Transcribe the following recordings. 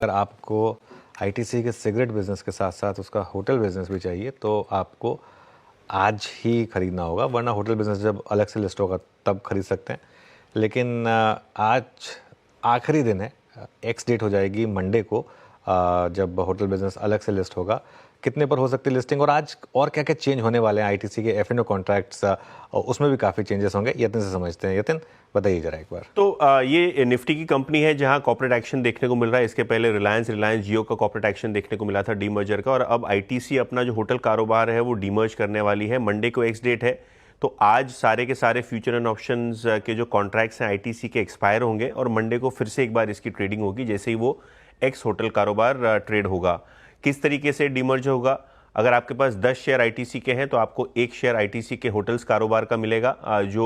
अगर आपको आईटीसी के सिगरेट बिजनेस के साथ साथ उसका होटल बिजनेस भी चाहिए तो आपको आज ही खरीदना होगा, वरना होटल बिजनेस जब अलग से लिस्ट होगा तब खरीद सकते हैं। लेकिन आज आखिरी दिन है, एक्स डेट हो जाएगी मंडे को जब होटल बिजनेस अलग से लिस्ट होगा। कितने पर हो सकती है लिस्टिंग और आज और क्या क्या चेंज होने वाले हैं आईटीसी के एफएनओ कॉन्ट्रैक्ट्स, उसमें भी काफ़ी चेंजेस होंगे। यतिन से समझते हैं। यतिन, बताइए जरा एक बार। तो ये निफ्टी की कंपनी है जहां कॉर्पोरेट एक्शन देखने को मिल रहा है। इसके पहले रिलायंस जियो का कॉर्पोरेट एक्शन देखने को मिला था डीमर्जर का, और अब आईटीसी अपना जो होटल कारोबार है वो डीमर्ज करने वाली है। मंडे को एक्स डेट है, तो आज सारे के सारे फ्यूचर एंड ऑप्शंस के जो कॉन्ट्रैक्ट्स हैं आईटीसी के एक्सपायर होंगे और मंडे को फिर से एक बार इसकी ट्रेडिंग होगी जैसे ही वो एक्स होटल कारोबार ट्रेड होगा। किस तरीके से डीमर्ज होगा? अगर आपके पास 10 शेयर आईटीसी के हैं तो आपको एक शेयर आईटीसी के होटल्स कारोबार का मिलेगा जो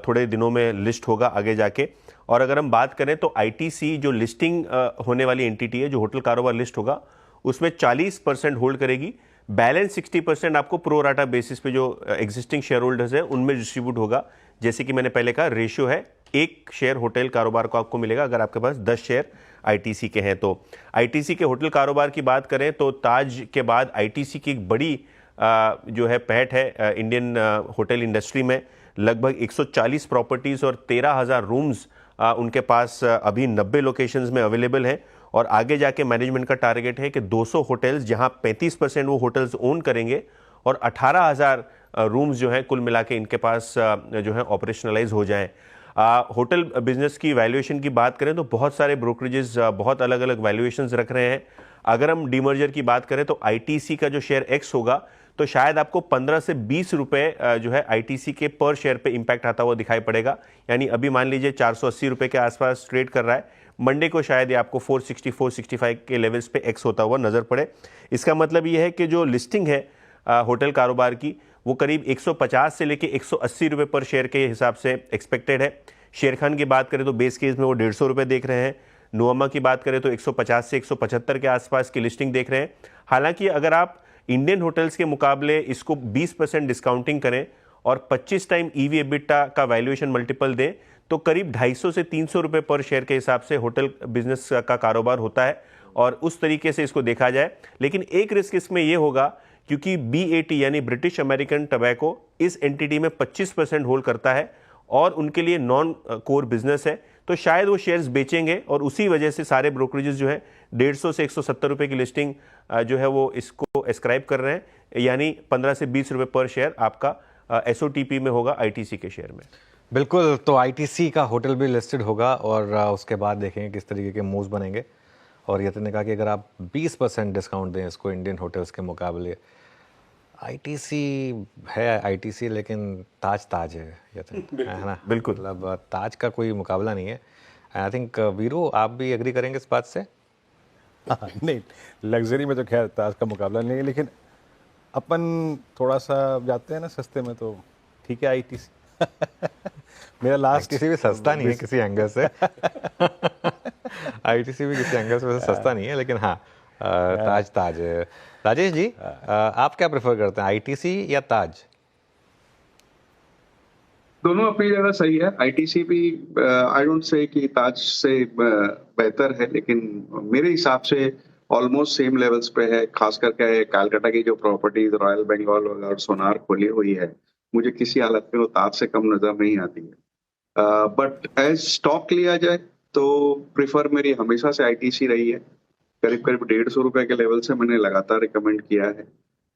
थोड़े दिनों में लिस्ट होगा आगे जाके। और अगर हम बात करें तो आईटीसी जो लिस्टिंग होने वाली एंटिटी है, जो होटल कारोबार लिस्ट होगा, उसमें 40% होल्ड करेगी। बैलेंस 60% आपको प्रो राटा बेसिस पे जो एग्जिस्टिंग शेयर होल्डर्स है उनमें डिस्ट्रीब्यूट होगा। जैसे कि मैंने पहले कहा, रेशियो है एक शेयर होटल कारोबार को आपको मिलेगा अगर आपके पास 10 शेयर आईटीसी के हैं। तो आईटीसी के होटल कारोबार की बात करें तो ताज के बाद आईटीसी की एक बड़ी जो है पहट है इंडियन होटल इंडस्ट्री में। लगभग 140 प्रॉपर्टीज और 13,000 रूम्स उनके पास अभी 90 लोकेशंस में अवेलेबल हैं। और आगे जाके मैनेजमेंट का टारगेट है कि 200 होटल्स, जहां 35% वो होटल्स ओन करेंगे, और 18,000 रूम्स जो हैं कुल मिला के इनके पास जो है ऑपरेशनलाइज हो जाएं। होटल बिजनेस की वैल्यूएशन की बात करें तो बहुत सारे ब्रोकरेजेस बहुत अलग अलग वैल्यूएशंस रख रहे हैं। अगर हम डीमर्जर की बात करें तो आईटीसी का जो शेयर एक्स होगा तो शायद आपको 15 से 20 रुपए जो है आईटीसी के पर शेयर पे इंपैक्ट आता हुआ दिखाई पड़ेगा। यानी अभी मान लीजिए 480 रुपए के आसपास ट्रेड कर रहा है, मंडे को शायद ये आपको 460-465 के लेवल्स पे एक्स होता हुआ नजर पड़े। इसका मतलब ये है कि जो लिस्टिंग है होटल कारोबार की वो करीब 150 से लेके 180 रुपए पर शेयर के हिसाब से एक्सपेक्टेड है। शेर खान की बात करें तो बेस केस में वो 150 रुपए देख रहे हैं। नोमा की बात करें तो 150 से 175 के आसपास की लिस्टिंग देख रहे हैं। हालांकि अगर आप इंडियन होटल्स के मुकाबले इसको 20% डिस्काउंटिंग करें और 25 टाइम ईवी एबिटा का वैल्यूएशन मल्टीपल दें तो करीब 250 से 300 रुपए पर शेयर के हिसाब से होटल बिजनेस का कारोबार होता है, और उस तरीके से इसको देखा जाए। लेकिन एक रिस्क इसमें यह होगा क्योंकि बीएटी यानी ब्रिटिश अमेरिकन टबैको इस एंटिटी में 25% होल्ड करता है और उनके लिए नॉन कोर बिजनेस है, तो शायद वो शेयर्स बेचेंगे और उसी वजह से सारे ब्रोकरेजेस जो है 150 से 170 रुपए की लिस्टिंग जो है वो इसको एस्क्राइब कर रहे हैं। यानी 15 से 20 रुपए पर शेयर आपका एसओटीपी में होगा आईटीसी के शेयर में। बिल्कुल, तो आईटीसी का होटल भी लिस्टेड होगा और उसके बाद देखेंगे किस तरीके के मूव्स बनेंगे। और यतिन ने कहा कि अगर आप 20% डिस्काउंट दें इसको इंडियन होटल्स के मुकाबले, आईटीसी है आईटीसी लेकिन ताज है यतिन, है ना? बिल्कुल, मतलब ताज का कोई मुकाबला नहीं है। आई थिंक वीरू, आप भी एग्री करेंगे इस बात से? नहीं, लग्जरी में तो खैर ताज का मुकाबला नहीं है, लेकिन अपन थोड़ा सा जाते हैं ना सस्ते में, तो ठीक है आईटीसी। मेरा लास्ट आईटीसी भी सस्ता नहीं है किसी एंगल से। आईटीसी भी किसी एंगल से सस्ता नहीं है, लेकिन हाँ ताज है। राजेश जी, आप क्या प्रेफर करते हैं, आईटीसी या ताज? दोनों अपनी जगह सही है। आईटीसी भी आई डोंट से कि ताज से बेहतर है, लेकिन मेरे हिसाब से ऑलमोस्ट सेम लेवल्स पे है। खास करके कलकत्ता की जो प्रॉपर्टीज रॉयल बंगाल और सोनार खोली हुई है, मुझे किसी हालत में वो ताज से कम नजर नहीं आती है। बट एज स्टॉक लिया जाए तो प्रेफर मेरी हमेशा से आईटीसी रही है। करीब करीब 150 रुपए के लेवल से मैंने लगातार रिकमेंड किया है।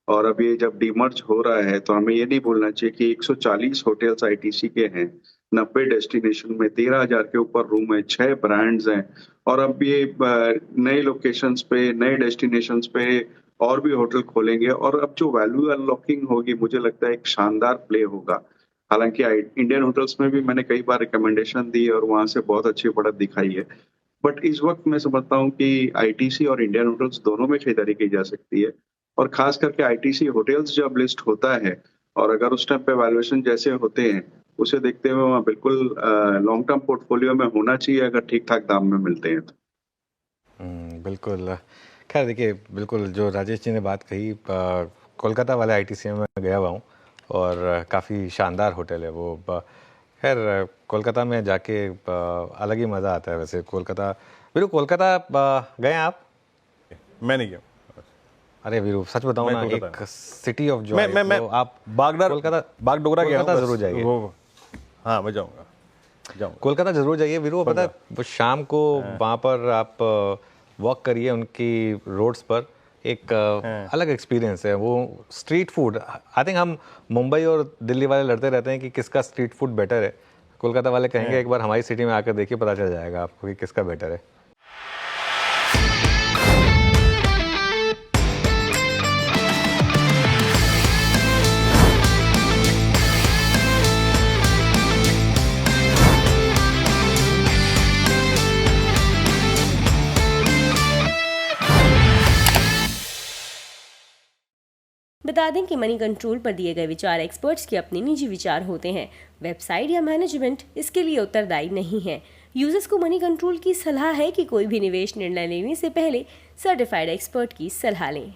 और अब ये जब डीमर्ज हो रहा है तो हमें ये नहीं भूलना चाहिए कि 140 होटल्स आईटीसी के हैं, 90 डेस्टिनेशन में, 13,000 के ऊपर रूम है, 6 ब्रांड्स हैं, और अब ये नए लोकेशंस पे, नए डेस्टिनेशंस पे और भी होटल खोलेंगे। और अब जो वैल्यू अनलॉकिंग होगी, मुझे लगता है एक शानदार प्ले होगा। हालांकि इंडियन होटल्स में भी मैंने कई बार रिकमेंडेशन दी और वहां से बहुत अच्छी बढ़त दिखाई है, बट इस वक्त मैं समझता हूँ कि आईटीसी और इंडियन होटल्स दोनों में खरीदारी की जा सकती है। और खास करके आईटीसी होटल्स जब लिस्ट होता है और अगर उस टाइम पे वैल्यूएशन जैसे होते हैं, उसे देखते हुए वहाँ बिल्कुल लॉन्ग टर्म पोर्टफोलियो में होना चाहिए अगर ठीक ठाक दाम में मिलते हैं तो। बिल्कुल। खैर देखिए, बिल्कुल जो राजेश जी ने बात कही, कोलकाता वाले आईटीसी में मैं गया हुआ हूँ और काफ़ी शानदार होटल है वो। खैर कोलकाता में जाके अलग ही मज़ा आता है। वैसे कोलकाता वीरू कोलकाता गए हैं आप? मैं नहीं गया। अरे वीरू सच बताओ मैं ना, कोलकाता एक सिटी ऑफ जॉय, मैं आप बागडोगरा गया हूँ कोलकाता बस। जरूर जाइए। हाँ मैं जाऊँगा। कोलकाता जरूर जाइए वीरू। पता है वो शाम को वहाँ पर आप वॉक करिए उनकी रोड्स पर, एक अलग एक्सपीरियंस है। वो स्ट्रीट फूड, आई थिंक हम मुंबई और दिल्ली वाले लड़ते रहते हैं कि किसका स्ट्रीट फूड बेटर है। कोलकाता वाले कहेंगे एक बार हमारी सिटी में आकर देखिए, पता चल जाएगा आपको कि किसका बेटर है। बता दें कि मनी कंट्रोल पर दिए गए विचार एक्सपर्ट्स के अपने निजी विचार होते हैं। वेबसाइट या मैनेजमेंट इसके लिए उत्तरदायी नहीं है। यूजर्स को मनी कंट्रोल की सलाह है कि कोई भी निवेश निर्णय लेने से पहले सर्टिफाइड एक्सपर्ट की सलाह लें।